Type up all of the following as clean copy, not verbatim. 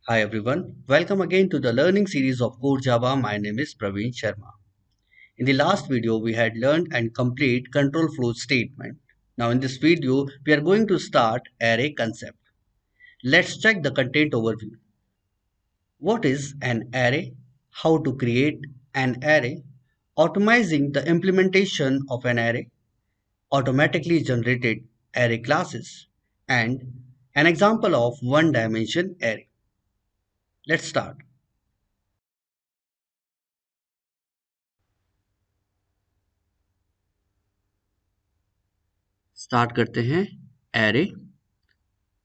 Hi everyone, welcome again to the learning series of Core Java. My name is Praveen Sharma. In the last video, we had learned and complete control flow statement. Now in this video, we are going to start array concept. Let's check the content overview. What is an array? How to create an array? Automizing the implementation of an array, automatically generated array classes, and an example of one dimension array. Let's start. Start करते हैं array.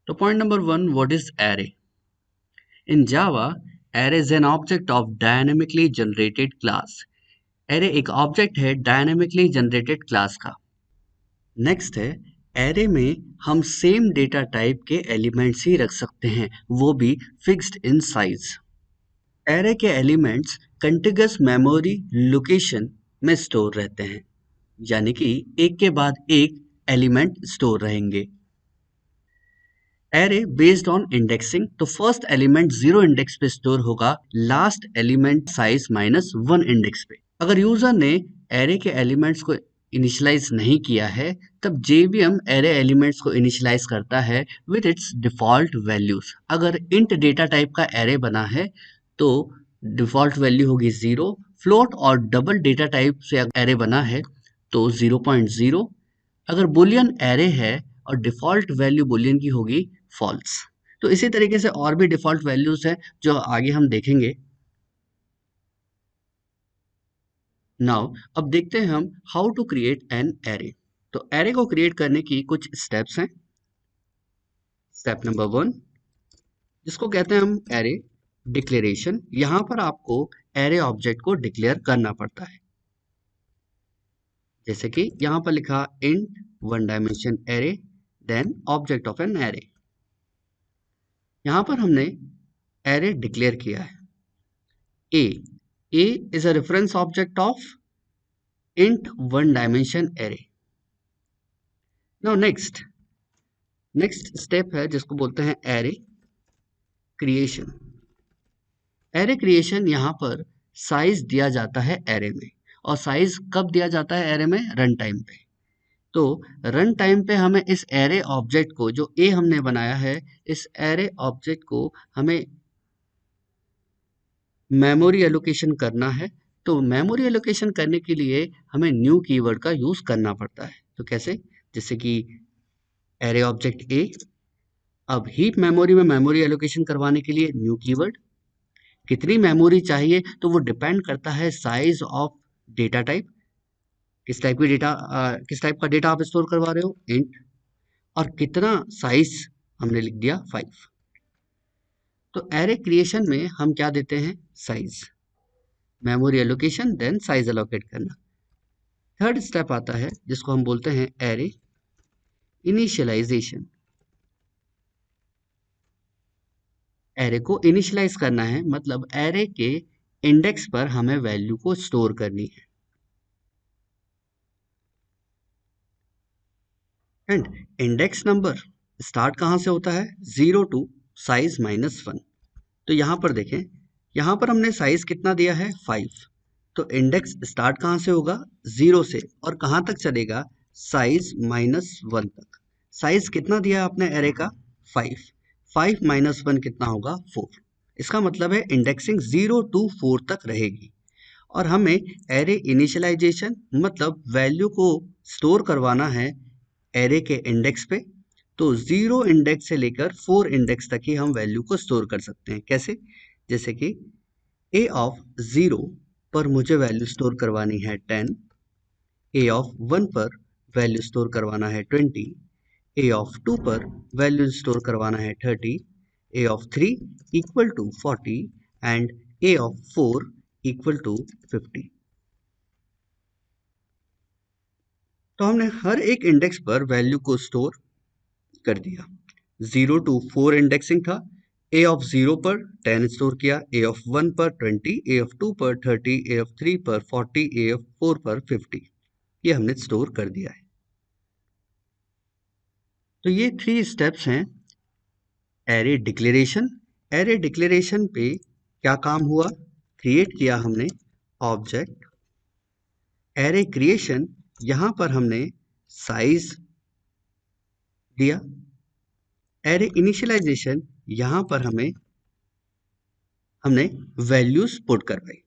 तो point number 1, what is array? In Java, array is an object of dynamically generated class. array एक object है dynamically generated class का. Next है array में हम same data type के elements ही रख सकते हैं, वो भी fixed in size. array के elements contiguous memory location में store रहते हैं, यानी कि एक के बाद एक element store रहेंगे. एरे बेस्ड ऑन इंडेक्सिंग, तो फर्स्ट एलिमेंट 0 इंडेक्स पे स्टोर होगा, लास्ट एलिमेंट साइज -1 इंडेक्स पे. अगर यूजर ने एरे के एलिमेंट्स को इनिशियलाइज नहीं किया है, तब JVM एरे एलिमेंट्स को इनिशियलाइज करता है विद इट्स डिफॉल्ट वैल्यूज. अगर इंट डेटा टाइप का एरे बना है तो डिफॉल्ट वैल्यू होगी 0. फ्लोट और डबल डेटा टाइप से एरे बना है तो 0.0. अगर बुलियन एरे है और डिफॉल्ट वैल्यू बुलियन की होगी फॉल्स. तो इसी तरीके से और भी डिफॉल्ट वैल्यूज है जो आगे हम देखेंगे. नाउ अब देखते हैं हम how to create an array. तो एरे को क्रिएट करने की कुछ स्टेप्स हैं. स्टेप नंबर 1, जिसको कहते हैं हम एरे डिक्लेरेशन. यहां पर आपको एरे ऑब्जेक्ट को डिक्लेयर करना पड़ता है, जैसे कि यहां पर लिखा int one dimension array then object of an array. यहां पर हमने एरे डिक्लेयर किया है. A is a reference object of int one dimension array. Now next step है जिसको बोलते हैं array creation. array creation यहाँ पर साइज दिया जाता है array में, और साइज कब दिया जाता है array में? रन टाइम पे. तो रन टाइम पे हमें इस array ऑब्जेक्ट को, जो A हमने बनाया है, इस array ऑब्जेक्ट को हमें मेमोरी एलोकेशन करना है. तो मेमोरी एलोकेशन करने के लिए हमें न्यू कीवर्ड का यूज करना पड़ता है. तो कैसे? जैसे कि एरे ऑब्जेक्ट ए, अब हीप मेमोरी में मेमोरी एलोकेशन करवाने के लिए न्यू कीवर्ड. कितनी मेमोरी चाहिए तो वो डिपेंड करता है साइज ऑफ डेटा टाइप. किस टाइप का डेटा आप स्टोर करवा रहे हो, इंट, और कितना साइज हमने लिख दिया 5. तो एरे क्रिएशन में हम क्या देते हैं? Size, memory allocation, then size allocate करना. थर्ड स्टेप आता है जिसको हम बोलते हैं एरे इनिशियलाइजेशन. एरे को इनिशियलाइज करना है, मतलब एरे के इंडेक्स पर हमें वैल्यू को स्टोर करनी है. एंड इंडेक्स नंबर स्टार्ट कहां से होता है? 0 टू साइज -1. तो यहां पर देखें, यहां पर हमने साइज कितना दिया है? 5. तो इंडेक्स स्टार्ट कहां से होगा? 0 से, और कहां तक चलेगा? साइज -1 तक. साइज कितना दिया आपने एरे का? 5. 5 - 1 कितना होगा? 4. इसका मतलब है इंडेक्सिंग 0 टू 4 तक रहेगी. और हमें एरे इनिशियलाइजेशन मतलब वैल्यू को स्टोर करवाना है एरे के इंडेक्स पे. तो 0 इंडेक्स से लेकर 4 इंडेक्स तक ही हम वैल्यू को स्टोर कर सकते हैं. कैसे? जैसे कि a ऑफ 0 पर मुझे वैल्यू स्टोर करवानी है 10, a ऑफ 1 पर वैल्यू स्टोर करवाना है 20, a ऑफ 2 पर वैल्यू स्टोर करवाना है 30, a of 3 equal to 40 and a of 4 equal to 50. तो हमने हर एक इंडेक्स पर वैल्यू को स्टोर कर दिया. 0 टू 4 इंडेक्सिंग था. a ऑफ 0 पर 10 स्टोर किया, a ऑफ 1 पर 20, a ऑफ 2 पर 30, a ऑफ 3 पर 40, a ऑफ 4 पर 50. ये हमने स्टोर कर दिया है. तो ये 3 स्टेप्स हैं: एरे डिक्लेरेशन, एरे डिक्लेरेशन पे क्या काम हुआ, क्रिएट किया हमने ऑब्जेक्ट एरे क्रिएशन, यहां पर हमने साइज दिया, एरे इनिशियलाइजेशन यहां पर हमने वैल्यूज पुट करवाई।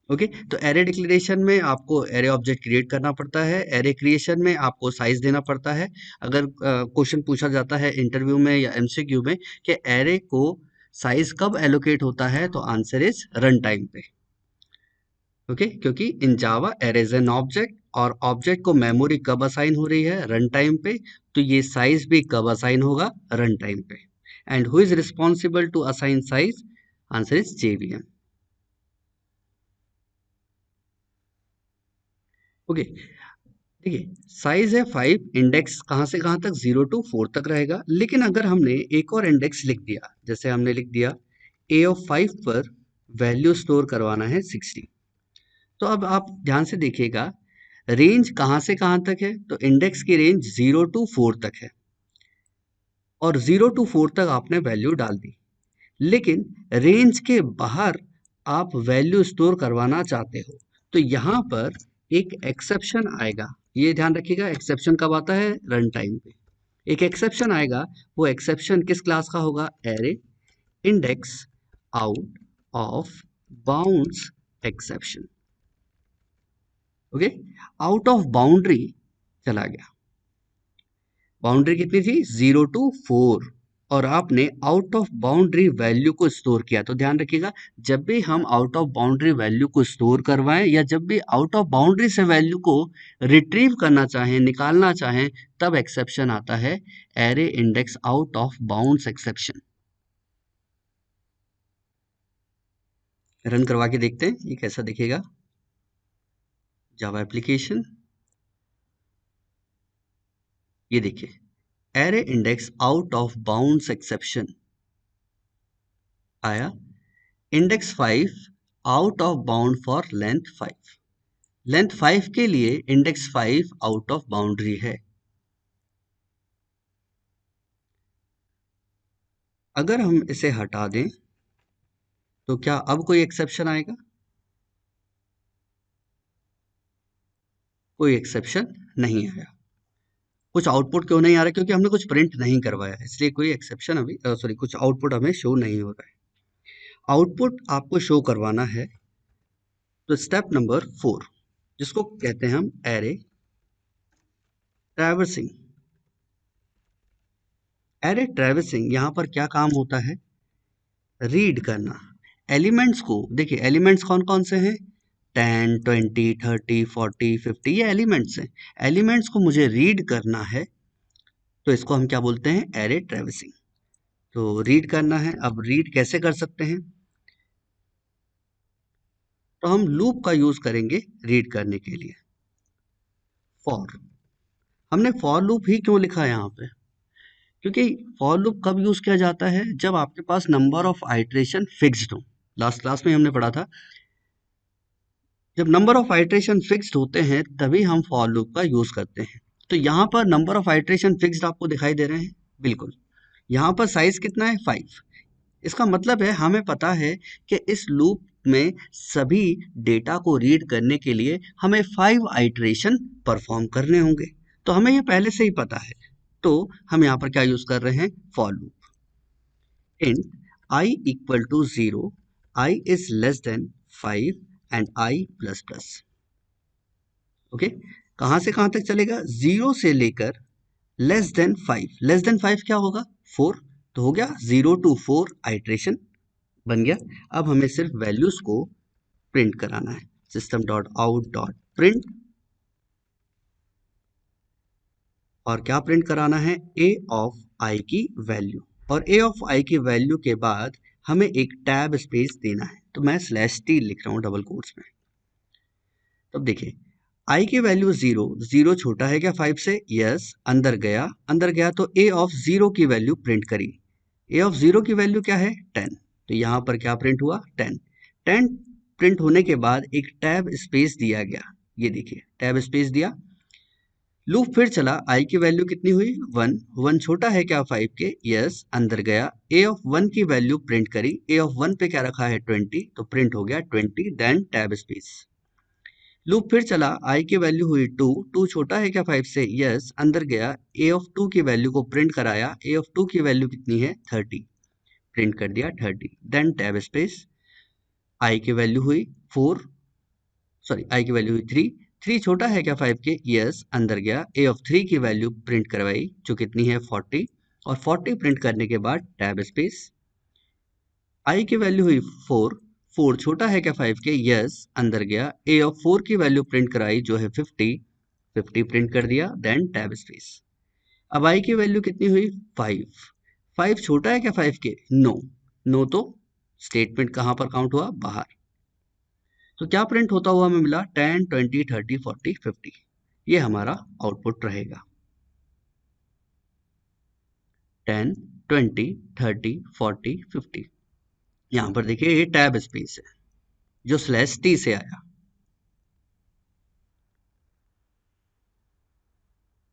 ओके तो एरे डिक्लेरेशन में आपको एरे ऑब्जेक्ट क्रिएट करना पड़ता है, एरे क्रिएशन में आपको साइज देना पड़ता है। अगर क्वेश्चन पूछा जाता है इंटरव्यू में या एमसीक्यू में कि एरे को साइज कब एलोकेट होता है, तो आंसर इज रन टाइम पे। ओके क्योंकि इन Java array is an object और ऑब्जेक्ट को मेमोरी कब असाइन हो रही है, रन टाइम पे, तो ये साइज भी कब असाइन होगा, रन टाइम पे। And who is responsible to assign size, answer is JVM. Okay देखिए साइज है 5, इंडेक्स कहाँ से कहाँ तक 0 to 4 तक रहेगा। लेकिन अगर हमने एक और इंडेक्स लिख दिया, जैसे हमने लिख दिया a of 5 पर वैल्यू स्टोर करवाना है 60, तो अब आप ध्यान से देखिएगा रेंज कहाँ से कहाँ तक है, तो इंडेक्स की रेंज 0 to 4 तक है और 0 to 4 तक आपने वैल्यू डाल दी। लेकिन रेंज के बाहर आप वैल्यू स्टोर करवाना चाहते हो, तो यहाँ पर एक एक्सेप्शन आएगा। ये ध्यान रखिएगा, एक्सेप्शन कब आता है, रन टाइम पे एक एक्सेप्शन आएगा। वो एक्सेप्शन किस क्लास का होगा, array index out of bounds exception. Okay out of boundary चला गया, बाउंड्री कितनी थी 0 to 4 और आपने आउट ऑफ बाउंड्री वैल्यू को स्टोर किया। तो ध्यान रखिएगा जब भी हम आउट ऑफ बाउंड्री वैल्यू को स्टोर करवाएं या जब भी आउट ऑफ बाउंड्री से वैल्यू को रिट्रीव करना चाहें, निकालना चाहें, तब एक्सेप्शन आता है array index out of bounds exception. Run करवा के देखते हैं ये कैसा दिखेगा जावा एप्लीकेशन। ये देखिए array index out of bounds exception आया, index 5 out of bound for length 5, length 5 के लिए इंडेक्स 5 आउट ऑफ बाउंड्री है। अगर हम इसे हटा दें तो क्या अब कोई एक्सेप्शन आएगा, कोई एक्सेप्शन नहीं आया। कुछ आउटपुट क्यों नहीं आ रहा, क्योंकि हमने कुछ प्रिंट नहीं करवाया, इसलिए कोई एक्सेप्शन अभी सॉरी कुछ आउटपुट हमें शो नहीं हो रहा है। आउटपुट आपको शो करवाना है तो स्टेप नंबर 4 जिसको कहते हैं हम एरे ट्रैवर्सिंग। एरे ट्रैवर्सिंग यहां पर क्या काम होता है, रीड करना एलिमेंट्स को। देखिए एलिमेंट्स कौन कौन से हैं, 10 20 30 40 50, ये एलिमेंट्स हैं। एलिमेंट्स को मुझे रीड करना है तो इसको हम क्या बोलते हैं, एरे ट्रैवर्सिंग। तो रीड करना है, अब रीड कैसे कर सकते हैं, तो हम लूप का यूज करेंगे रीड करने के लिए। फॉर, हमने फॉर लूप ही क्यों लिखा है यहाँ पे, क्योंकि फॉर लूप कब यूज किया जाता है, जब आपके पास नंबर ऑफ आइट्रेशन फिक्स्ड हो। लास्ट क्लास में हमने पढ़ा था जब नंबर ऑफ आइट्रेशन फिक्स्ड होते हैं तभी हम फॉर लूप का यूज करते हैं। तो यहाँ पर नंबर ऑफ आइट्रेशन फिक्स्ड आपको दिखाई दे रहे हैं, बिल्कुल। यहाँ पर साइज कितना है 5, इसका मतलब है हमें पता है कि इस लूप में सभी डेटा को रीड करने के लिए हमें 5 आइट्रेशन परफॉर्म करने होंगे, तो हमें ये पहले से ही पता है। तो हम यहाँ पर क्या यूज कर रहे हैं, for loop. int I equal to 0, I is less than 5 and I plus plus। Okay कहाँ से कहाँ तक चलेगा, 0 से लेकर लेस देन 5, लेस देन 5 क्या होगा 4, तो हो गया 0 to 4 आइट्रेशन बन गया। अब हमें सिर्फ वैल्यूज को प्रिंट कराना है, system dot out dot print, और क्या प्रिंट कराना है, a ऑफ i की वैल्यू। और a ऑफ i की वैल्यू के बाद हमें एक टैब स्पेस देना है, तो मैं /t लिख रहा हूँ डबल कोट्स में। तब देखिए i की वैल्यू 0, 0 छोटा है क्या 5 से, यस, अंदर गया, अंदर गया तो a ऑफ 0 की वैल्यू प्रिंट करी। a ऑफ 0 की वैल्यू क्या है 10, तो यहाँ पर क्या प्रिंट हुआ 10। 10 प्रिंट होने के बाद एक टैब स्पेस दिया गया, ये देखिए टैब स्पेस दिया, लूप फिर चला, आई की वैल्यू कितनी हुई 1, 1 छोटा है क्या 5 के, यस, अंदर गया, ए ऑफ 1 की वैल्यू प्रिंट करी, ए ऑफ 1 पे क्या रखा है 20, तो प्रिंट हो गया 20, देन टैब स्पेस। लूप फिर चला, आई की वैल्यू हुई 2, 2 छोटा है क्या 5 से, यस, अंदर गया, ए ऑफ 2 की वैल्यू को प्रिंट कराया, ए ऑफ 2 की वैल्यू कितनी है 30, प्रिंट कर दिया 30, देन टैब स्पेस। आई की वैल्यू हुई 4, सॉरी आई की वैल्यू हुई 3, 3 छोटा है क्या 5 के, यस, अंदर गया, ए ऑफ 3 की वैल्यू प्रिंट करवाई जो कितनी है 40, और 40 प्रिंट करने के बाद टैब स्पेस। आई की वैल्यू हुई 4, 4 छोटा है क्या 5 के, यस, अंदर गया, ए ऑफ 4 की वैल्यू प्रिंट कराई जो है 50, 50 प्रिंट कर दिया, देन टैब स्पेस। अब आई की वैल्यू कितनी हुई 5, 5 छोटा है क्या 5 के, नो, नो तो स्टेटमेंट कहां पर काउंट हुआ, बाहर। तो क्या प्रिंट होता हुआ हमें मिला 10, 20, 30, 40, 50, ये हमारा आउटपुट रहेगा। 10, 20, 30, 40, 50। यहां पर देखिए ये टैब स्पेस है जो स्लैश टी से आया।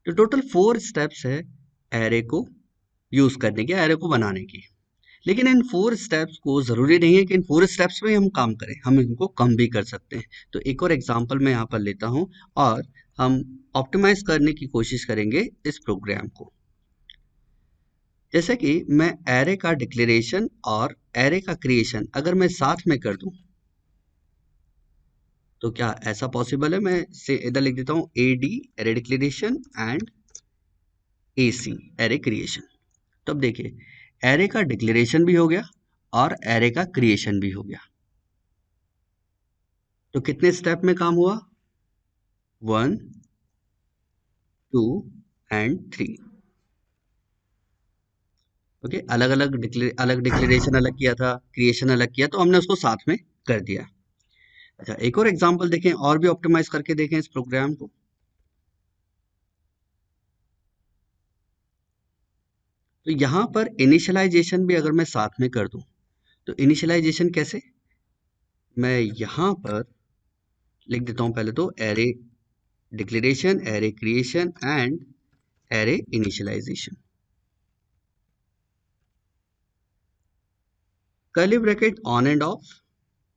तो टोटल 4 स्टेप्स है एरे को यूज करने के, एरे को बनाने की। लेकिन इन 4 स्टेप्स को जरूरी नहीं है कि इन 4 स्टेप्स में हम काम करें, हम इनको कम भी कर सकते हैं। तो एक और एग्जांपल मैं यहाँ पर लेता हूँ और हम ऑप्टिमाइज करने की कोशिश करेंगे इस प्रोग्राम को। जैसे कि मैं एरे का डिक्लेरेशन और एरे का क्रिएशन अगर मैं साथ में कर दूं, तो क्या ऐसा पॉसिबल है? मैं से इधर लिख देता हूं AD array declaration and AC array creation. तो अब देखिए एरे का डिक्लेरेशन भी हो गया और एरे का क्रिएशन भी हो गया। तो कितने स्टेप में काम हुआ? 1, 2 एंड 3। ओके, अलग अलग डिक्लेरेशन अलग किया था, क्रिएशन अलग किया, तो हमने उसको साथ में कर दिया। अच्छा, एक और एग्जांपल देखें और भी ऑप्टिमाइज करके देखें इस प्रोग्राम को। तो यहाँ पर इनिशियलाइजेशन भी अगर मैं साथ में कर दूं, तो इनिशियलाइजेशन कैसे? मैं यहाँ पर लिख देता हूँ पहले तो array declaration, array creation and array initialisation. Curly bracket on and off.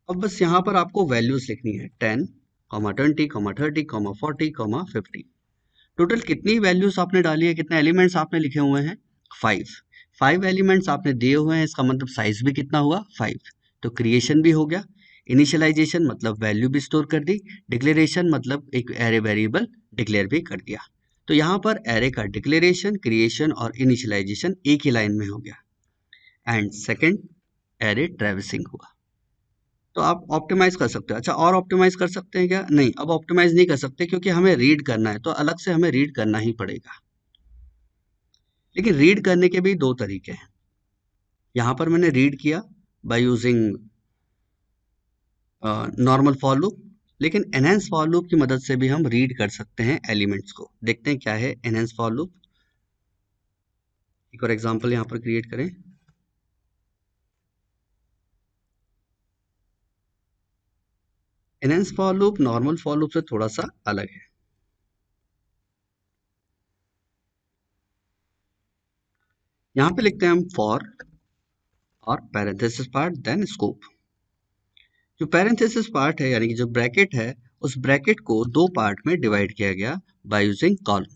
अब बस यहाँ पर आपको वैल्यूज लिखनी है 10, 20, 30, 40, 50। टोटल कितनी वैल्यूज आपने डाली है, कितने एलिमेंट्स आपने लिखे हुए हैं? 5। 5 एलिमेंट्स आपने दिए हुए हैं, इसका मतलब साइज भी कितना हुआ 5। तो क्रिएशन भी हो गया, इनिशियलाइजेशन मतलब वैल्यू भी स्टोर कर दी, डिक्लेरेशन मतलब एक एरे वेरिएबल डिक्लेयर भी कर दिया। तो यहाँ पर एरे का डिक्लेरेशन, क्रिएशन और इनिशियलाइजेशन एक ही लाइन में हो गया। एंड सेकेंड एरे ट्रेवर्सिंग हुआ। तो आप ऑप्टिमाइज कर सकते हो। अच्छा, और ऑप्टिमाइज कर सकते हैं क्या? नहीं, अब ऑप्टिमाइज नहीं कर सकते क्योंकि हमें रीड करना है, तो अलग से हमें रीड करना ही पड़ेगा। लेकिन रीड करने के भी दो तरीके हैं। यहां पर मैंने रीड किया by using normal for loop, लेकिन एनहेंस फॉर लूप की मदद से भी हम रीड कर सकते हैं एलिमेंट्स को। देखते हैं क्या है एनहेंस फॉर लूप। एक और एग्जांपल यहां पर क्रिएट करें। Enhance for loop normal for loop से थोड़ा सा अलग है। यहां पे लिखते हैं हम फॉर और पैरेंथेसिस पार्ट देन स्कोप। जो पैरेंथेसिस पार्ट है यानी कि जो ब्रैकेट है, उस ब्रैकेट को दो पार्ट में डिवाइड किया गया बाय यूजिंग कॉलम।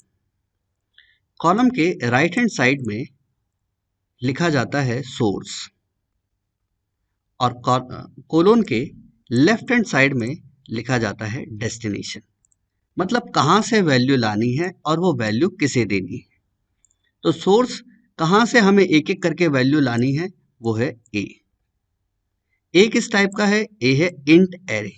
कॉलम के राइट हैंड साइड में लिखा जाता है सोर्स और कोलोन के लेफ्ट हैंड साइड में लिखा जाता है डेस्टिनेशन। मतलब कहां से वैल्यू लानी है और वो वैल्यू किसे देनी है। तो सोर्स कहां से हमें एक एक करके वैल्यू लानी है, वो है ए। ए किस टाइप का है? ए है इंट एरे।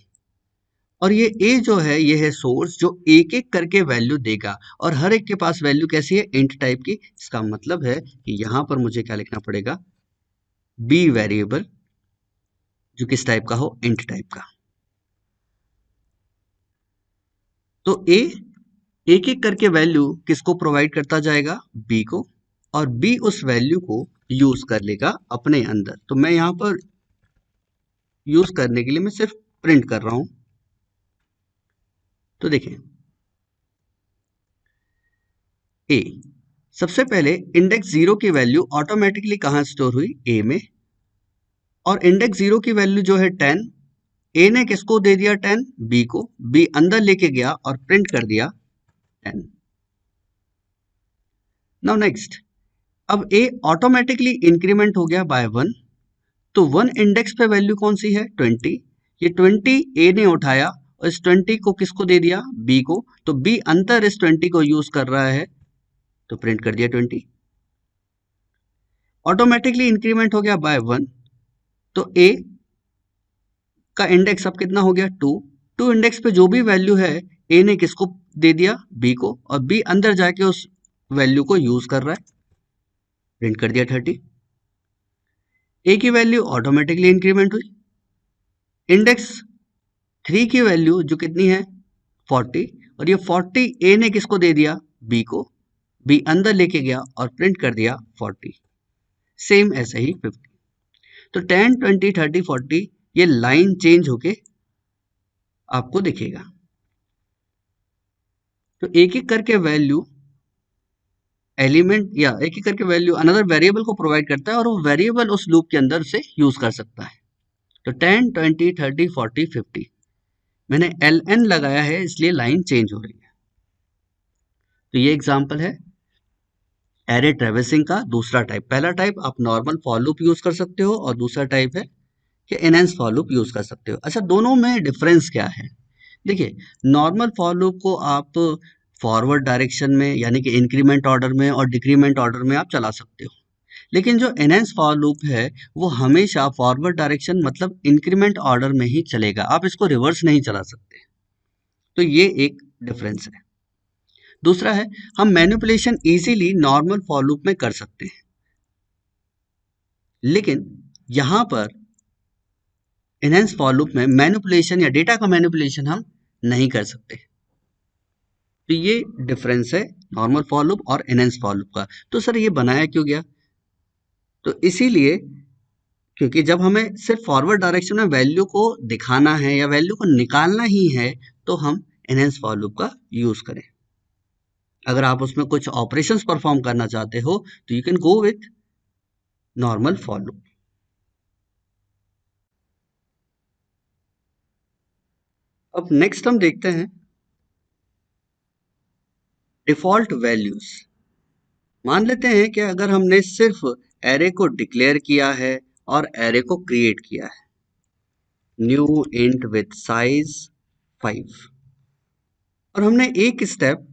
और ये ए जो है ये है सोर्स जो एक एक करके वैल्यू देगा, और हर एक के पास वैल्यू कैसी है? इंट टाइप की। इसका मतलब है कि यहां पर मुझे क्या लिखना पड़ेगा? बी वेरिएबल जो किस टाइप का हो? इंट टाइप का। तो ए एक एक करके वैल्यू किसको प्रोवाइड करता जाएगा? बी को, और बी उस वैल्यू को यूज कर लेगा अपने अंदर। तो मैं यहां पर यूज करने के लिए मैं सिर्फ प्रिंट कर रहा हूं। तो देखें ए। सबसे पहले इंडेक्स 0 की वैल्यू ऑटोमेटिकली कहाँ स्टोर हुई? ए में। और इंडेक्स 0 की वैल्यू जो है 10, ए ने किसको दे दिया 10? बी को। बी अंदर लेके गया और प्रिंट कर दिया 10। नाउ नेक्स्ट, अब ए ऑटोमेटिकली इंक्रीमेंट हो गया बाय 1, तो 1 इंडेक्स पे वैल्यू कौन सी है? 20। ये 20 ए ने उठाया और इस 20 को किसको दे दिया? बी को। तो बी अंतर इस 20 को यूज कर रहा है तो प्रिंट कर दिया 20। ऑटोमेटिकली इंक्रीमेंट हो गया बाय 1, तो ए का इंडेक्स अब कितना हो गया? 2। 2 इंडेक्स पे जो भी वैल्यू है ए ने किसको दे दिया? बी को। और बी अंदर जाके उस वैल्यू को यूज कर रहा है, प्रिंट कर दिया 30। ए की वैल्यू ऑटोमेटिकली इंक्रीमेंट हुई। इंडेक्स 3 की वैल्यू जो कितनी है? 40। और ये 40 ए ने किसको दे दिया? बी को। बी अंदर लेके गया और प्रिंट कर दिया 40। सेम ऐसे ही 50। तो 10, 20, 30, 40 ये लाइन चेंज होके आपको दिखेगा। तो एक एक करके वैल्यू एलिमेंट या एक एक करके वैल्यू अनदर वेरिएबल को प्रोवाइड करता है और वो वेरिएबल उस लूप के अंदर से यूज कर सकता है। तो 10, 20, 30, 40, 50 मैंने ln लगाया है इसलिए लाइन चेंज हो रही है। तो ये एग्जांपल है एरे ट्रेवर्सिंग का दूसरा टाइप। पहला टाइप आप नॉर्मल फॉर लूप यूज कर सकते हो और दूसरा टाइप है कि एनहेंस फॉर लूप यूज कर सकते हो। अच्छा, दोनों में डिफरेंस क्या है? देखिए, नॉर्मल फॉर लूप को आप फॉरवर्ड डायरेक्शन में यानी कि इंक्रीमेंट ऑर्डर में और डिक्रीमेंट ऑर्डर में आप चला सकते हो, लेकिन जो एनहेंस फॉर लूप है वो हमेशा फॉरवर्ड डायरेक्शन मतलब इंक्रीमेंट ऑर्डर में ही चलेगा, आप इसको रिवर्स नहीं चला सकते। तो ये एक डिफरेंस है। दूसरा है, हम manipulation easily normal for loop में कर सकते हैं, लेकिन यहां पर एनहेंस फॉर लूप में मैनिपुलेशन या डेटा का मैनिपुलेशन हम नहीं कर सकते। तो ये डिफरेंस है नॉर्मल फॉर लूप और एनहेंस फॉर लूप का। तो सर ये बनाया क्यों गया? तो इसीलिए क्योंकि जब हमें सिर्फ फॉरवर्ड डायरेक्शन में वैल्यू को दिखाना है या वैल्यू को निकालना ही है तो हम एनहेंस फॉर लूप का यूज करें। अगर आप उसमें कुछ ऑपरेशंस परफॉर्म करना चाहते हो तो you can go with normal for loop. अब नेक्स्ट हम देखते हैं डिफॉल्ट वैल्यूज। मान लेते हैं कि अगर हमने सिर्फ एरे को डिक्लेयर किया है और एरे को क्रिएट किया है, न्यू इंट विथ साइज 5, और हमने एक स्टेप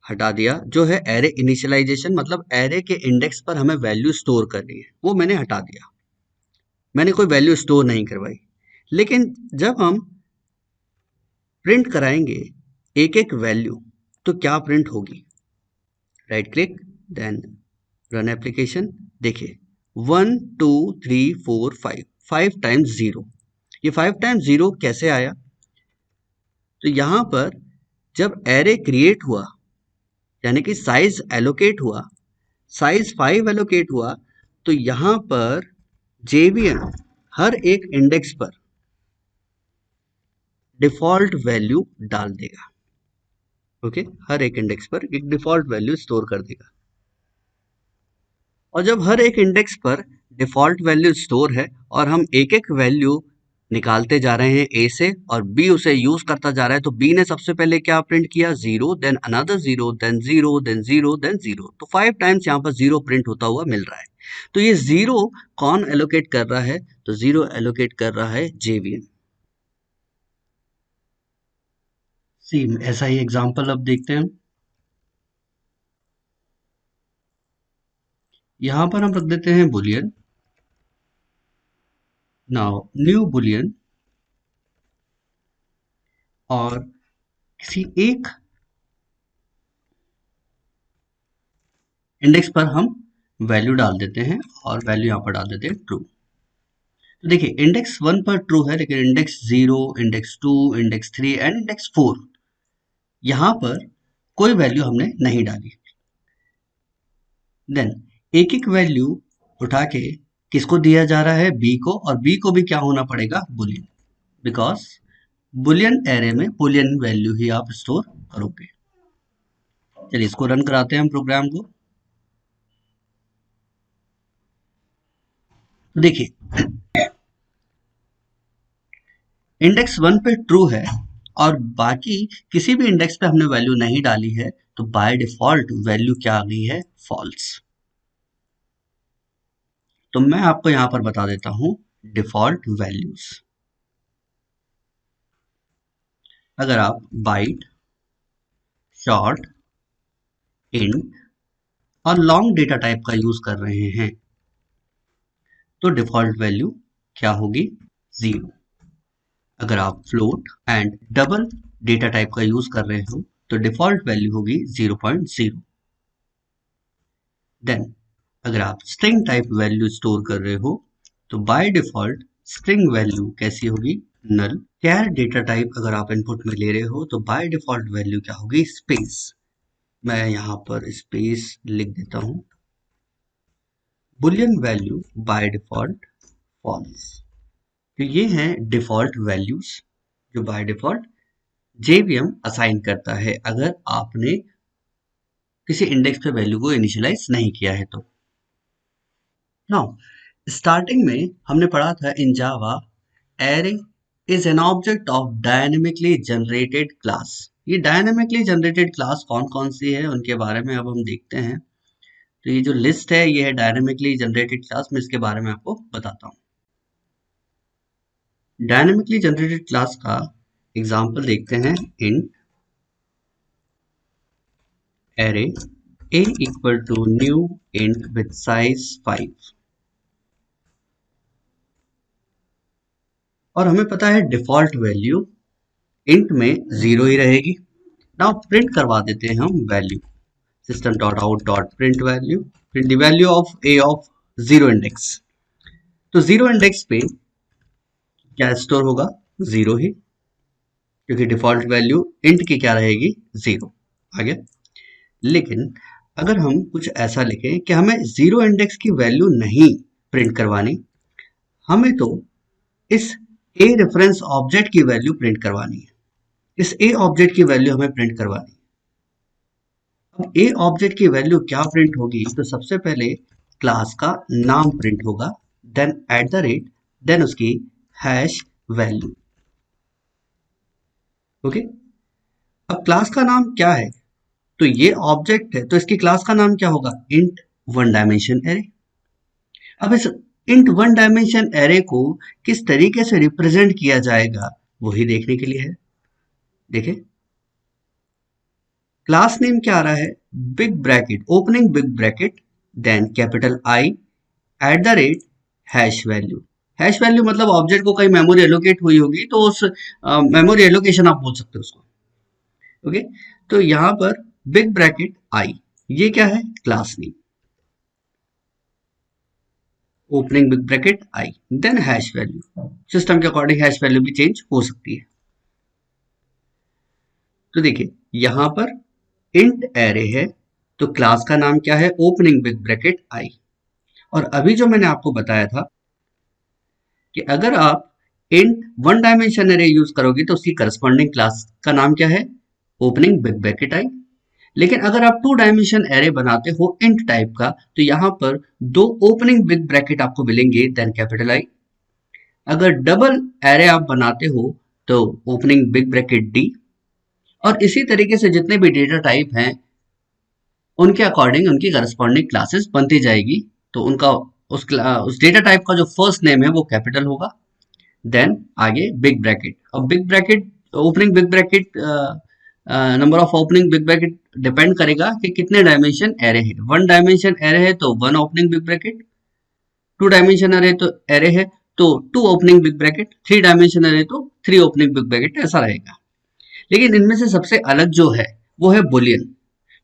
हटा दिया जो है एरे इनिशियलाइजेशन, मतलब एरे के इंडेक्स पर हमें वैल्यू स्टोर करनी है, वो मैंने हटा दिया, मैंने कोई वैल्यू स्टोर नहीं करवाई। लेकिन जब हम प्रिंट कराएंगे एक एक वैल्यू तो क्या प्रिंट होगी? Right click then run application. देखिए 1 2 3 4 5, 5 टाइम्स 0। ये 5 टाइम्स 0 कैसे आया? तो यहां पर जब एरे क्रिएट हुआ यानी कि साइज एलोकेट हुआ, साइज 5 एलोकेट हुआ, तो यहां पर जेवीएम हर एक इंडेक्स पर डिफॉल्ट वैल्यू डाल देगा। ओके, हर एक इंडेक्स पर एक डिफॉल्ट वैल्यू स्टोर कर देगा। और जब हर एक इंडेक्स पर डिफॉल्ट वैल्यू स्टोर है और हम एक एक वैल्यू निकालते जा रहे हैं ए से और बी उसे यूज करता जा रहा है, तो बी ने सबसे पहले क्या प्रिंट किया? 0, then another 0, then 0, then 0, then 0। तो 5 टाइम्स यहाँ पर 0 प्रिंट होता हुआ मिल रहा है। तो ये 0 कौन एलोकेट कर रहा है? तो 0 एलोकेट कर रहा है जेवीएम। सेम ऐसा ही एग्जांपल अब देखते हैं। यहां पर हम रख देते हैं बुलियन। नाउ न्यू बुलियन, और किसी एक इंडेक्स पर हम वैल्यू डाल देते हैं और वैल्यू यहां पर डाल देते हैं ट्रू। तो देखिए इंडेक्स 1 पर ट्रू है, लेकिन index 0, index 2, index 3 and index 4 यहां पर कोई वैल्यू हमने नहीं डाली। देन एक एक वैल्यू उठा के किसको दिया जा रहा है? बी को। और बी को भी क्या होना पड़ेगा? बुलियन, बिकॉज बुलियन एरे में बुलियन वैल्यू ही आप स्टोर करोगे। चलिए इसको रन कराते हैं हम प्रोग्राम को। देखिए इंडेक्स 1 पे ट्रू है और बाकी किसी भी इंडेक्स पे हमने वैल्यू नहीं डाली है, तो बाय डिफॉल्ट वैल्यू क्या आ गई है, फॉल्स। तो मैं आपको यहां पर बता देता हूं डिफॉल्ट वैल्यूज। अगर आप बाइट, शॉर्ट, इंट और लॉन्ग डेटा टाइप का यूज कर रहे हैं तो डिफॉल्ट वैल्यू क्या होगी, 0। अगर आप float and double data type का यूज कर रहे हो तो डिफॉल्ट वैल्यू होगी 0.0। देन अगर आप स्ट्रिंग टाइप वैल्यू स्टोर कर रहे हो तो बाय डिफॉल्ट स्ट्रिंग वैल्यू कैसी होगी, नल। चार डेटा टाइप अगर आप इनपुट में ले रहे हो तो बाय डिफॉल्ट वैल्यू क्या होगी, स्पेस। मैं यहां पर स्पेस लिख देता हूं। Boolean value by default false. तो ये हैं डिफॉल्ट वैल्यूज जो बाय डिफॉल्ट JVM असाइन करता है अगर आपने किसी इंडेक्स पे वैल्यू को इनिशियलाइज नहीं किया है तो। नाउ स्टार्टिंग में हमने पढ़ा था in Java array is an object of dynamically generated class. ये डायनेमिकली जनरेटेड क्लास कौन कौन सी है उनके बारे में अब हम देखते हैं। तो ये जो लिस्ट है ये है डायनेमिकली जनरेटेड क्लास, में इसके बारे में आपको बताता हूँ। डायनेमिकली जनरेटेड क्लास का एग्जांपल देखते हैं, int array a equal to new int with size 5। और हमें पता है डिफॉल्ट वैल्यू इंट में 0 ही रहेगी। नाउ प्रिंट करवा देते हैं हम value, system dot out dot print value, print the value of a of 0 index। तो 0 इंडेक्स पे क्या स्टोर होगा, 0 ही, क्योंकि डिफॉल्ट वैल्यू इंट की क्या रहेगी, 0। आगे लेकिन अगर हम कुछ ऐसा लिखें कि हमें 0 इंडेक्स की वैल्यू नहीं प्रिंट करवानी, हमें तो इस ए रेफरेंस ऑब्जेक्ट की वैल्यू प्रिंट करवानी है। इस ए ऑब्जेक्ट की वैल्यू हमें प्रिंट करवानी है। अब ए ऑब्जेक्ट की वैल्यू क्या प्रिंट होगी, तो सबसे पहले क्लास का नाम प्रिंट होगा, then at the rate, then उसकी हैश वैल्यू। ओके, अब क्लास का नाम क्या है, तो ये ऑब्जेक्ट है तो इसकी क्लास का नाम क्या होगा, इंट वन डायमेंशन एरे। अब इस इंट वन डायमेंशन एरे को किस तरीके से रिप्रेजेंट किया जाएगा वही देखने के लिए है। देखें क्लास नेम क्या आ रहा है, big bracket, opening big bracket, then capital I, at the rate, hash value. Hash value मतलब ऑब्जेक्ट को कहीं मेमोरी एलोकेट हुई होगी तो उस मेमोरी एलोकेशन आप बोल सकते हो उसको। ओके, तो यहां पर बिग ब्रैकेट आई, ये क्या है, class name, opening big bracket I, then hash value. System के अकॉर्डिंग हैश वैल्यू भी चेंज हो सकती है। तो देखिए यहां पर इंट एरे है तो क्लास का नाम क्या है, ओपनिंग बिग ब्रैकेट आई। और अभी जो मैंने आपको बताया था कि अगर आप int one dimension array use करोगे तो उसकी करस्पॉन्डिंग क्लास का नाम क्या है, ओपनिंग बिग ब्रैकेट आई। लेकिन अगर आप टू डायमेंशन एरे बनाते हो इंट टाइप का तो यहां पर दो ओपनिंग बिग ब्रैकेट आपको मिलेंगे, देन कैपिटल आई। अगर डबल एरे आप बनाते हो तो ओपनिंग बिग ब्रैकेट डी। और इसी तरीके से जितने भी डेटा टाइप हैं उनके अकॉर्डिंग उनकी करस्पॉन्डिंग क्लासेस बनती जाएगी। तो उनका उस डेटा टाइप का जो फर्स्ट नेम है वो कैपिटल होगा, देन आगे बिग ब्रैकेट। अब big bracket, opening big bracket, number of opening big bracket depend करेगा कि कितने डायमेंशन एरे है। वन डायमेंशन एरे है तो one opening big bracket, two dimension array है तो two opening big bracket, three dimension array तो थ्री ओपनिंग बिग ब्रैकेट, ऐसा रहेगा। लेकिन इनमें से सबसे अलग जो है वो है बुलियन,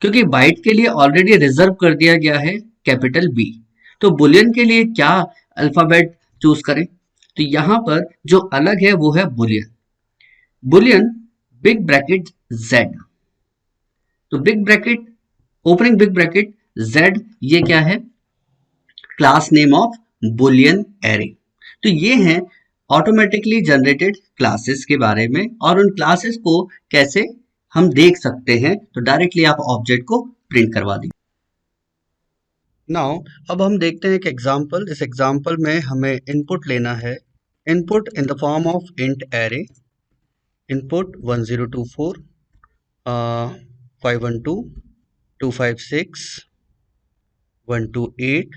क्योंकि बाइट के लिए ऑलरेडी रिजर्व कर दिया गया है कैपिटल बी। तो बुलियन के लिए क्या अल्फाबेट चूज करें, तो यहां पर जो अलग है वो है boolean. Boolean big bracket Z, तो big bracket, opening big bracket Z, ये क्या है, class name of boolean array. तो ये हैं ऑटोमेटिकली जनरेटेड क्लासेस के बारे में और उन क्लासेस को कैसे हम देख सकते हैं, तो डायरेक्टली आप ऑब्जेक्ट को प्रिंट करवा देंगे। नाउ अब हम देखते हैं एक एग्जांपल। इस एग्जांपल में हमें इनपुट लेना है, input in the form of int array, input 1024 512 256 128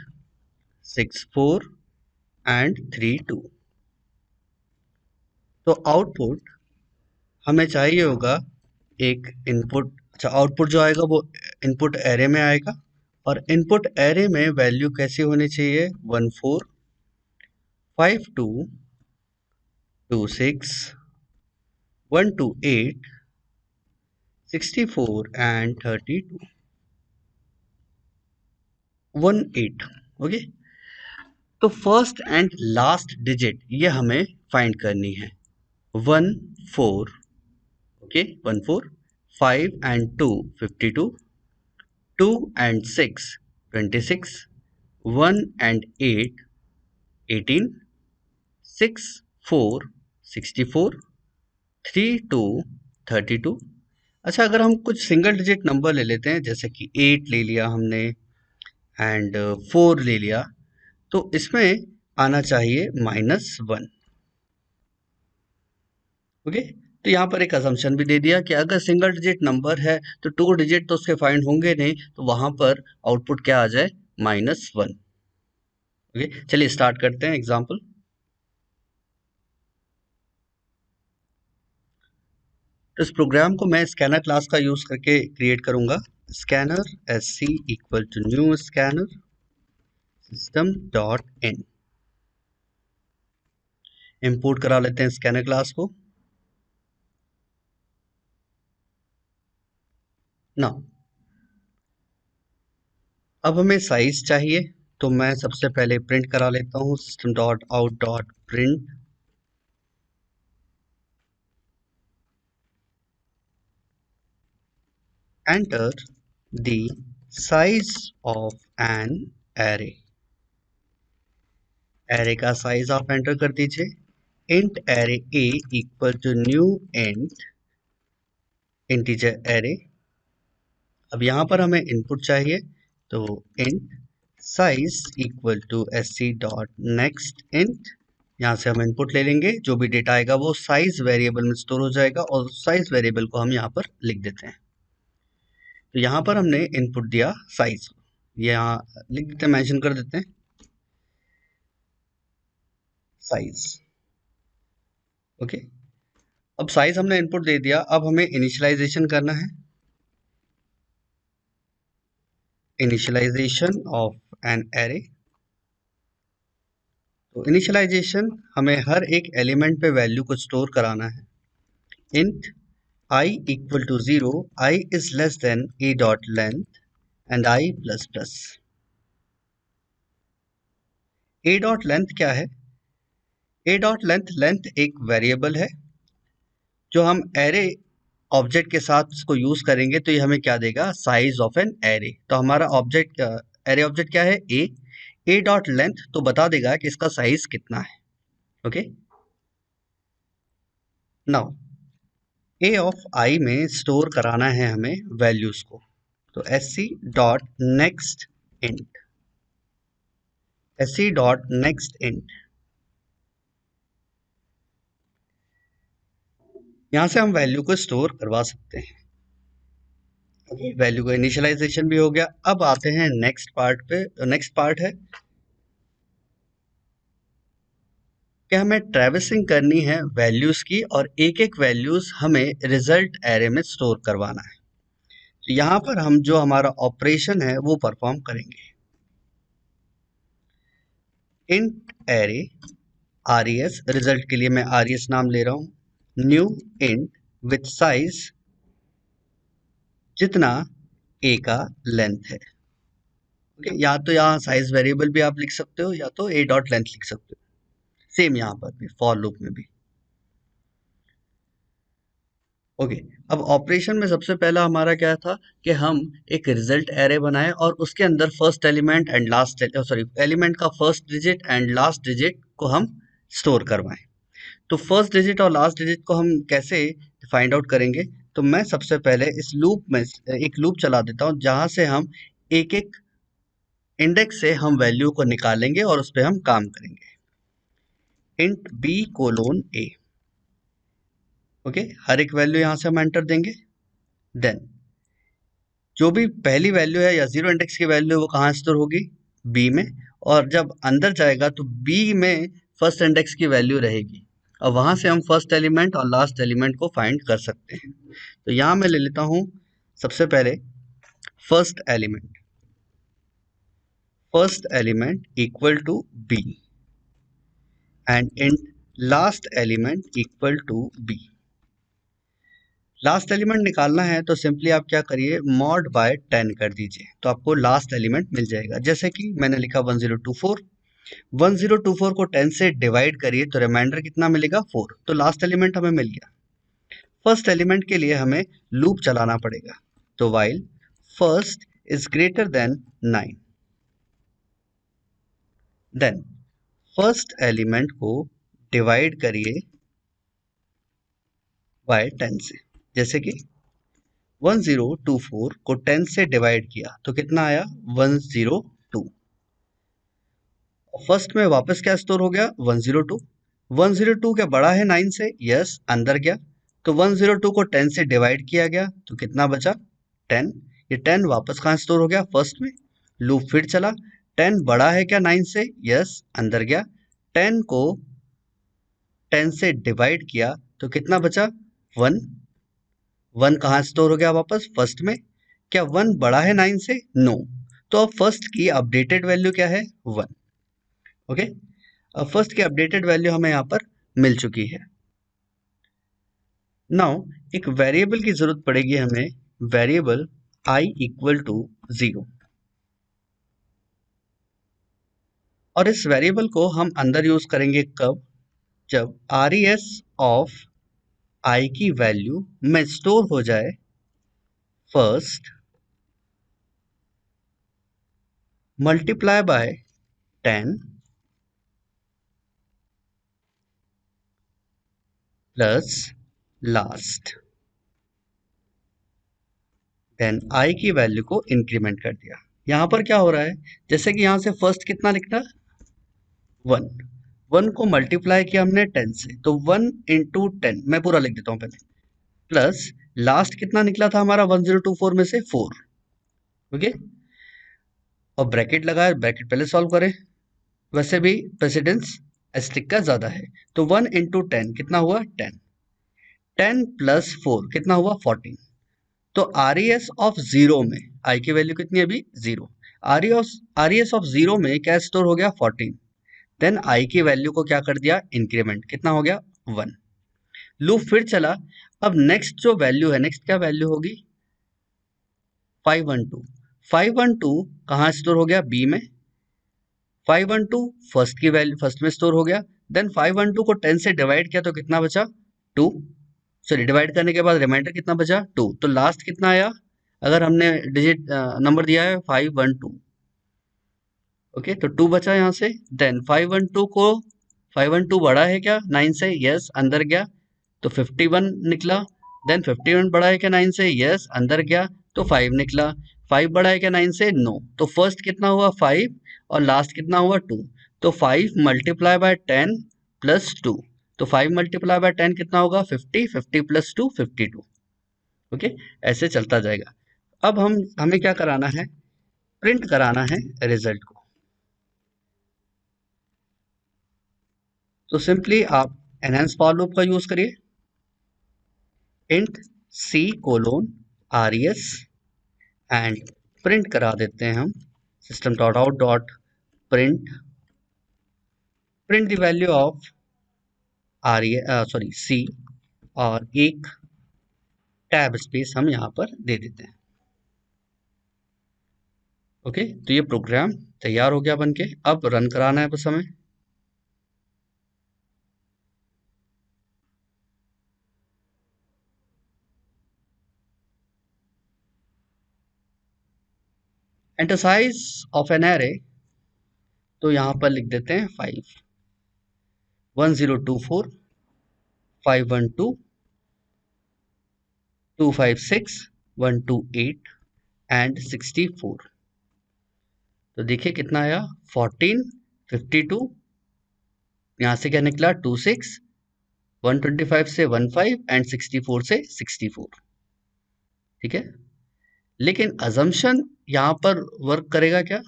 64 and 32। तो आउटपुट हमें चाहिए होगा एक इनपुट, अच्छा आउटपुट जो आएगा वो इनपुट एरे में आएगा, और इनपुट एरे में वैल्यू कैसी होनी चाहिए, 14 52 26 128 64 एंड 32 18। ओके, तो फर्स्ट एंड लास्ट डिजिट ये हमें फाइंड करनी है। 14, ओके 14, 5 एंड 2 52, 2 and 6 26, 1 and 8 18, 6 4 64, 3 2 32। अच्छा, अगर हम कुछ सिंगल डिजिट नंबर ले लेते हैं, जैसे कि 8 ले लिया हमने एंड 4 ले लिया, तो इसमें आना चाहिए -1। ओके, तो यहाँ पर एक असम्पशन भी दे दिया कि अगर सिंगल डिजिट नंबर है तो 2 डिजिट तो उसके फाइंड होंगे नहीं, तो वहां पर आउटपुट क्या आ जाए, -1। ओके, चलिए स्टार्ट करते हैं एग्जाम्पल। तो इस प्रोग्राम को मैं स्कैनर क्लास का यूज करके क्रिएट करूंगा। Scanner sc equal to new scanner system dot in. Import करा लेते हैं स्कैनर क्लास को। ना अब हमें साइज चाहिए, तो मैं सबसे पहले प्रिंट करा लेता हूँ system dot out dot print enter the size of an array। Array का साइज आप एंटर कर दीजिए। int array a equal to new int integer array. अब यहाँ पर हमें इनपुट चाहिए, तो int size equal to sc dot next int। यहाँ से हम इनपुट ले लेंगे, जो भी डेटा आएगा वो साइज वेरिएबल में स्टोर हो जाएगा, और साइज वेरिएबल को हम यहाँ पर लिख देते हैं। तो यहाँ पर हमने इनपुट दिया साइज, यहाँ लिख देते हैं, मेंशन कर देते हैं साइज। ओके, अब साइज हमने इनपुट दे दिया, अब हमें इनिशियलाइजेशन करना है। इनिशियलाइजेशन ऑफ एन एरे, तो इनिशियलाइजेशन हमें हर एक एलिमेंट पे वैल्यू को स्टोर कराना है। Int i equal to 0, i is less than a dot length and i plus plus. a dot length क्या है, a डॉट लेंथ एक वेरिएबल है जो हम एरे ऑब्जेक्ट के साथ इसको यूज करेंगे, तो ये हमें क्या देगा, साइज ऑफ एन एरे। तो हमारा ऑब्जेक्ट एरे ऑब्जेक्ट क्या है, ए डॉट लेंथ तो बता देगा कि इसका साइज कितना है। ओके, नाउ ए ऑफ आई में स्टोर कराना है हमें वैल्यूज को, तो sc dot next int, sc dot next int, यहां से हम वैल्यू को स्टोर करवा सकते हैं। वैल्यू का इनिशियलाइजेशन भी हो गया। अब आते हैं नेक्स्ट पार्ट पे। नेक्स्ट पार्ट है कि हमें ट्रैवर्सिंग करनी है वैल्यूज की, और एक एक वैल्यूज हमें रिजल्ट एरे में स्टोर करवाना है। तो यहाँ पर हम जो हमारा ऑपरेशन है वो परफॉर्म करेंगे। इंट एरे res, रिजल्ट के लिए मैं res नाम ले रहा हूं। न्यू इंट विथ साइज जितना a का लेंथ है। ओके, या तो यहाँ साइज वेरिएबल भी आप लिख सकते हो, या तो a डॉट लेंथ लिख सकते हो। सेम यहाँ पर भी फॉर लूप में भी। ओके, अब ऑपरेशन में सबसे पहला हमारा क्या था कि हम एक रिजल्ट एरे बनाए, और उसके अंदर first element and last, sorry element का first digit and last digit को हम स्टोर करवाएं। तो फर्स्ट डिजिट और लास्ट डिजिट को हम कैसे फाइंड आउट करेंगे, तो मैं सबसे पहले इस लूप में एक लूप चला देता हूं जहां से हम एक एक इंडेक्स से हम वैल्यू को निकालेंगे और उस पर हम काम करेंगे। Int b colon a, okay, हर एक वैल्यू यहां से हम एंटर देंगे। देन जो भी पहली वैल्यू है या जीरो इंडेक्स की वैल्यू वो कहाँ स्टोर होगी, बी में, और जब अंदर जाएगा तो बी में फर्स्ट इंडेक्स की वैल्यू रहेगी और वहां से हम फर्स्ट एलिमेंट और लास्ट एलिमेंट को फाइंड कर सकते हैं। तो यहां मैं ले लेता हूं सबसे पहले first element equal to B and in last element equal to B. Last element निकालना है तो सिंपली आप क्या करिए, मॉड बाय 10 कर दीजिए तो आपको लास्ट एलिमेंट मिल जाएगा। जैसे कि मैंने लिखा 1024, 1024 को 10 से डिवाइड करिए तो रिमाइंडर कितना मिलेगा, 4। तो लास्ट एलिमेंट हमें मिल गया। फर्स्ट एलिमेंट के लिए हमें लूप चलाना पड़ेगा, तो while first is greater than 9, then first element को डिवाइड करिए बाय 10 से। जैसे कि 1024 को 10 से डिवाइड किया तो कितना आया, 102। फर्स्ट में वापस क्या स्टोर हो गया, 102। 102 क्या बड़ा है 9 से, यस, अंदर गया तो 102 को 10 से डिवाइड किया गया तो कितना बचा, 10। ये 10 वापस कहाँ स्टोर हो गया, फर्स्ट में। लूप फिर चला, 10 बड़ा है क्या 9 से, यस, अंदर गया। 10 को 10 से डिवाइड किया तो कितना बचा, 1। 1 कहाँ स्टोर हो गया वापस, फर्स्ट में। क्या 1 बड़ा है 9 से, नो। तो अब फर्स्ट की अपडेटेड वैल्यू क्या है, 1। ओके, अब फर्स्ट की अपडेटेड वैल्यू हमें यहाँ पर मिल चुकी है। नाउ एक वेरिएबल की जरूरत पड़ेगी हमें, वेरिएबल i इक्वल टू 0, और इस वेरिएबल को हम अंदर यूज करेंगे कब, जब res ऑफ i की वैल्यू में स्टोर हो जाए first multiply by 10 plus last, then i की वैल्यू को इंक्रीमेंट कर दिया। यहां पर क्या हो रहा है, जैसे कि यहां से फर्स्ट कितना लिखना, 1। 1 को मल्टीप्लाई किया हमने 10 से तो 1 इंटू 10, मैं पूरा लिख देता हूं पहले, प्लस लास्ट कितना निकला था हमारा 1024 में से 4। ओके, और ब्रैकेट लगाए, ब्रैकेट पहले सॉल्व करें, वैसे भी प्रेसिडेंस एस्ट्रिक का ज्यादा है। तो 1 इंटू 10 कितना हुआ, 10। 10 प्लस 4 कितना हुआ, 14। तो आरईएस ऑफ जीरो में आई की वैल्यू कितनी है अभी, 0। आरईएस ऑफ जीरो में क्या स्टोर हो गया, 14। देन आई की वैल्यू को क्या कर दिया, इंक्रीमेंट, कितना हो गया, 1। लूप फिर चला। अब नेक्स्ट जो वैल्यू है, नेक्स्ट क्या वैल्यू होगी, 512। 512 कहाँ स्टोर हो गया, बी में। 512 फर्स्ट की वैल्यू फर्स्ट में स्टोर हो गया। देन 512 को 10 से डिवाइड किया तो कितना बचा, 2। सॉरी, डिवाइड करने के बाद रिमाइंडर कितना बचा, 2। तो लास्ट कितना आया, अगर हमने डिजिट नंबर दिया है 512, ओके, तो 2 बचा यहाँ से। देन 512 को 512 बड़ा है क्या 9 से, यस, अंदर गया तो 51 निकला। देन 51 बड़ा है क्या 9 से, यस, अंदर गया तो 5 निकला। 5 बड़ा है क्या 9 से, नो। तो फर्स्ट कितना हुआ, 5, और लास्ट कितना हुआ, 2। तो 5 मल्टीप्लाई बाय 10 प्लस 2, तो 5 मल्टीप्लाई बाय 10 कितना होगा, 50। 50 प्लस 2 52। ओके, ऐसे चलता जाएगा। अब हमें क्या कराना है, प्रिंट कराना है रिजल्ट को। तो सिंपली आप एनहांस फॉर लूप का यूज करिए, int c colon res and print करा देते हैं हम system dot out dot print the value of c, और एक टैब स्पेस हम यहाँ पर दे देते हैं। ओके, तो ये प्रोग्राम तैयार हो गया बनके। अब रन कराना है बस हमें। Enter size of an array, तो यहाँ पर लिख देते हैं 5। 1024 512 256, 128 एंड 64। तो देखिए कितना आया 14, 52, यहाँ से क्या निकला 26, 125 से 15 एंड 64 से 64। ठीक है, लेकिन अजम्पशन यहाँ पर वर्क करेगा क्या?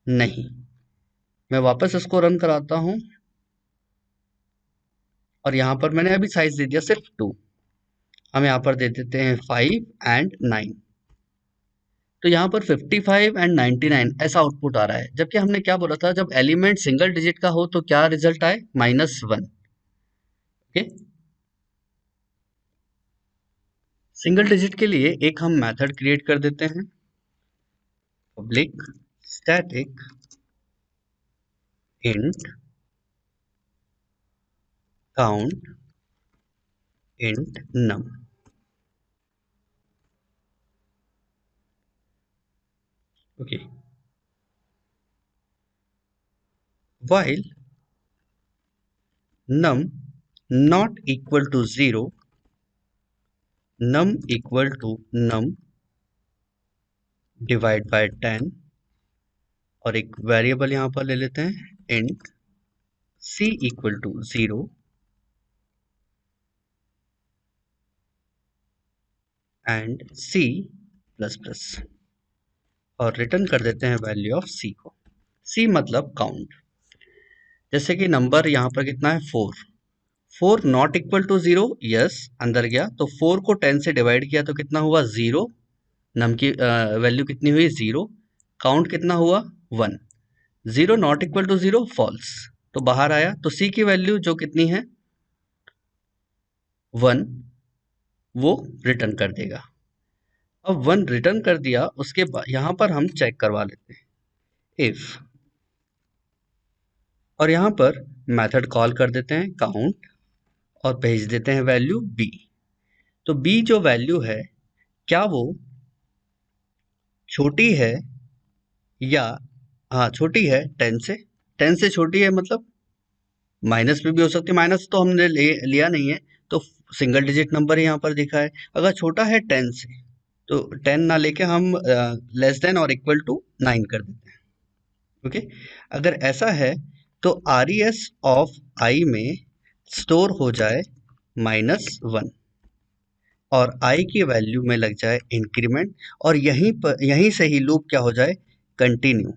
नहीं। मैं वापस इसको रन कराता हूं और यहाँ पर मैंने अभी साइज दे दिया सिर्फ 2। हम यहाँ पर दे देते हैं 5 एंड 9। तो यहाँ पर 55 एंड 99 ऐसा आउटपुट आ रहा है, जबकि हमने क्या बोला था, जब एलिमेंट सिंगल डिजिट का हो तो क्या रिजल्ट आए? -1। ओके, सिंगल डिजिट के लिए एक हम मेथड क्रिएट कर देते हैं, public static int count int num। Okay, while num not equal to 0, num equal to num divide by 10, और एक वेरिएबल यहां पर ले लेते हैं int c equal to 0 and c plus plus, और रिटर्न कर देते हैं वैल्यू ऑफ c को। c मतलब काउंट। जैसे कि नंबर यहाँ पर कितना है 4, 4 नॉट इक्वल टू 0, यस अंदर गया, तो 4 को 10 से डिवाइड किया तो कितना हुआ 0, नम की वैल्यू कितनी हुई 0, काउंट कितना हुआ 1, 0 नॉट इक्वल टू 0 फॉल्स, तो बाहर आया, तो c की वैल्यू जो कितनी है 1 वो रिटर्न कर देगा। अब 1 रिटर्न कर दिया, उसके बाद यहाँ पर हम चेक करवा लेते हैं इफ, और यहाँ पर मेथड कॉल कर देते हैं काउंट और भेज देते हैं वैल्यू b। तो b जो वैल्यू है क्या वो छोटी है या, हाँ छोटी है 10 से, 10 से छोटी है मतलब माइनस में भी हो सकती है, माइनस तो हमने लिया नहीं है, तो सिंगल डिजिट नंबर यहाँ पर दिखा है। अगर छोटा है 10 से तो 10 ना लेके हम लेस देन और इक्वल टू 9 कर देते हैं। ओके, अगर ऐसा है तो RES ऑफ i में स्टोर हो जाए -1 और i की वैल्यू में लग जाए इंक्रीमेंट, और यहीं से ही लूप क्या हो जाए कंटिन्यू।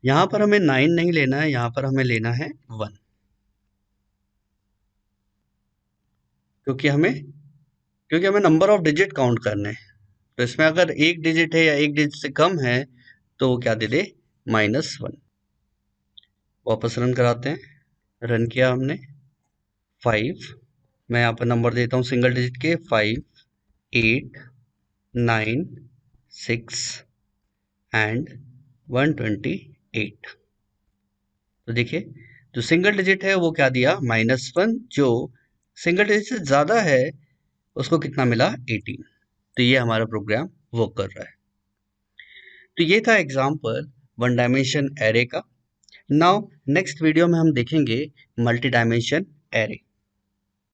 यहां पर हमें 9 नहीं लेना है, यहां पर हमें लेना है 1, क्योंकि हमें नंबर ऑफ डिजिट काउंट करने हैं। तो इसमें अगर एक डिजिट है या एक डिजिट से कम है तो वो क्या दे दे -1। वापस रन कराते हैं, रन किया हमने 5, मैं यहाँ पर नंबर देता हूँ सिंगल डिजिट के 5, 8, 9, 6 एंड 128। तो देखिए जो सिंगल डिजिट है वो क्या दिया -1, जो सिंगल डिजिट से ज्यादा है उसको कितना मिला 18। तो ये हमारा प्रोग्राम वर्क कर रहा है। तो ये था एग्जाम्पल वन डायमेंशन एरे का। नाउ नेक्स्ट वीडियो में हम देखेंगे मल्टी डायमेंशन एरे।